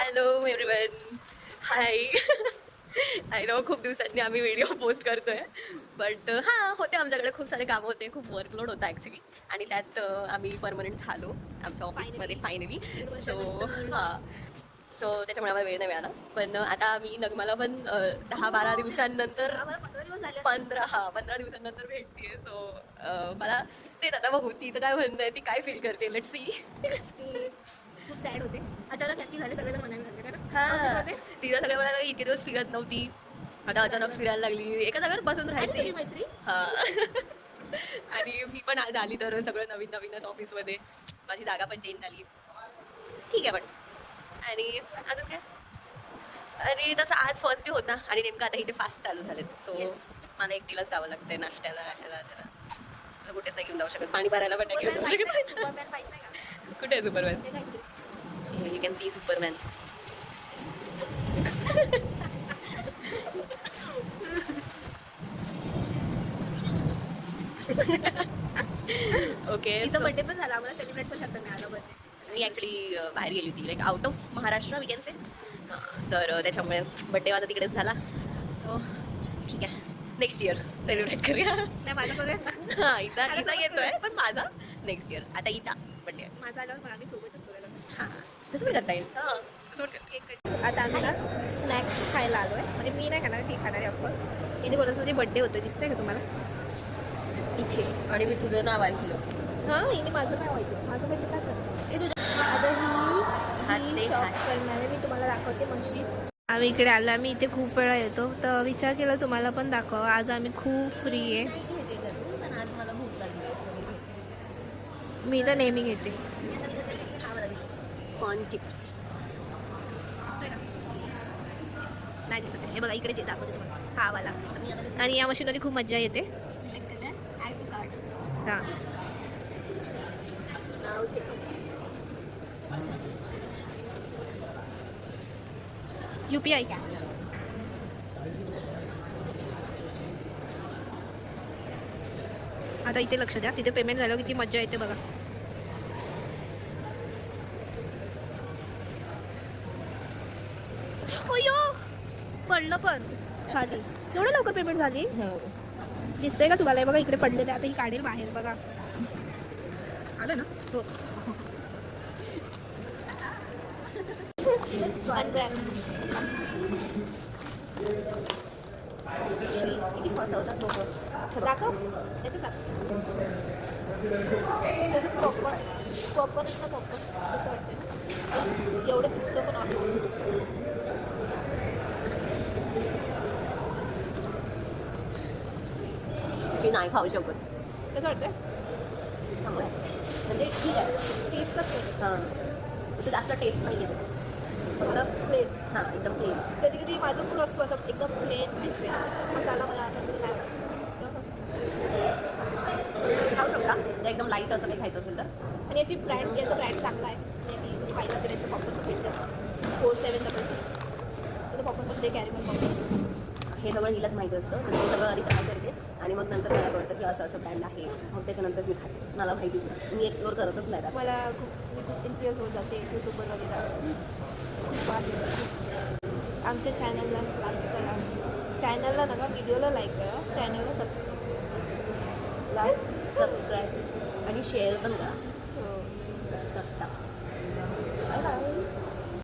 Hello everyone, high. I know खूप दिवसांनी आम्ही व्हिडिओ पोस्ट करतोय, बट हां होते आमच्याकडे खूप सारे कामं होते, खूप वर्कलोड होता ॲक्च्युली. आणि त्यात आम्ही परमनंट झालो आमच्या ऑफिसमध्ये फायनली. सो हां, सो त्याच्यामुळे आम्हाला वेळ नाही मिळाला. पण आता मी नगमाला पण 10-12 दिवसांनंतर 15 दिवसांनंतर भेटतेय. सो मला तेच आता बघू तिचं काय म्हणणं आहे, ती काय फील करते, लेट्स सी. खूप सॅड होते. अचानक हॅपी झाले, सगळेजण म्हणायला लागले का ना हां, ऑफिसमध्ये. तिला सगळं मला इतके दिवस फिरत नव्हती, आता अचानक फिरायला लागली, एका जागेवर बसून आणि राहायची. तुझी मैत्री हां. आणि मी पण आज आली तर सगळं नवीन नवीनच ऑफिसमध्ये. माझी जागा पण चेंज झाली. ठीक आहे पण. आणि अजून काय? आणि तसं आज फर्स्ट डे होता आणि नेमकं आता हिचे फास्ट चालू झालेत. So Yes. मला एकटीलाच जावं लागतंय नाश्त्याला, ह्याला त्याला. मला कुठेच नाही घेऊन जाऊ शकत. पाणी भरायला पण नाही घेऊन जाऊ शकत. सुपरमॅन पाहिजे का कुठे आहे सुपरमॅन? ते काय you can see Superman. Okay. तिचा बर्थडे पण झाला, आम्हाला सेलिब्रेट पण करता मिळालं बर्थडे. मी ॲक्च्युली बाहेर गेली होती, like out of Maharashtra we can say. तर त्याच्यामुळे बड्डे माझा तिकडेच झाला. हो. ठीक आहे, नेक्स्ट इयर सेलिब्रेट करूया. नाही, माझं करूया. हां, हिचा येतोय, पण माझा नेक्स्ट इयर. आता हिचा बड्डे आहे. माझं आल्यावर पण आम्ही सोबतच करूया. हां, तसं पण करता येईल. हां, तसं पण करता येईल. आता आम्ही ना स्नॅक्स खायला आलोय. म्हणजे मी नाही खाणार, ती खाणार आहे ऑफकोर्स. इथे कोणाचं तरी बर्थडे होतं, दिसतंय का तुम्हाला इथे? आणि मी तुझं नाव ऐकलं. हां, हिने माझं नाव ऐकलं. माझं बर्थडे काय करणार? आता ही शॉप करणार आहे. मी तुम्हाला दाखवते मशीन. आम्ही इकडे आलो, आम्ही इथे खूप वेळा येतो, तर विचार केला तुम्हाला पण दाखवा. आज आम्ही खूप फ्री आहे. पण आज मला भूक लागली आहे. मी तर नेहमी घेते. Corn chips. नाही दिसत आहे. हे बघा इकडे ते दाखवते तुम्हाला, हा वाला. आणि या मशीनमध्ये खूप मजा येते. हां, UPI का? आता इथे लक्ष द्या, तिथे पेमेंट झालं किती मजा येते बघा. अयो, पडलं पण खाली. एवढं लवकर पेमेंट झाली? दिसतंय का तुम्हाला? हे बघा इकडे पडलेलं आहे. आता ही काढेल बाहेर बघा. आलं ना? हो. किती फसवतात लोक. दाखव याचं दाखव. त्याचं पॉपकॉर्न पॉपकॉर्न ना पॉपकॉर्न कसं वाटतं? एवढं दिसतं पण ऑफिस. मी नाही खाऊ शकत. कसं वाटतं? चांगलं आहे. म्हणजे ठीक आहे. चीज कसं हां, असं जास्त टेस्ट नाही आहे. फक्त प्लेन. हां, एकदम प्लेन. कधी कधी माझं मूड असतो असं एकदम प्लेन मसाला मला नाही खाऊ शकता म्हणजे एकदम लाईट असं काही खायचं असेल तर. आणि याची याचा ब्रँड चांगला आहे. तुम्ही पाहिजे असेल याचं पॉपकॉर्न भेटतं 4700. त्याचं पॉपकॉर्न पण ते कॅरेमल पॉपकॉर्न. हे सगळं हिलाच माहिती असतं. म्हणजे हे सगळं आधी ट्राय करते आणि मग नंतर मला कळतं की असं असं ब्रँड आहे. मग त्याच्यानंतर मी खाते. मला माहिती नाही, मी एक्सप्लोर करतच नाही. मला मी खूप इम्प्रेस होत जाते यूट्यूबवर वगैरे. आमच्या चॅनलला लाईक करा. चॅनलला नका, व्हिडिओला लाईक करा. चॅनलला सबस्क्राईब सबस्क्राईब आणि शेअर पण करा. हो. मस्त असतात.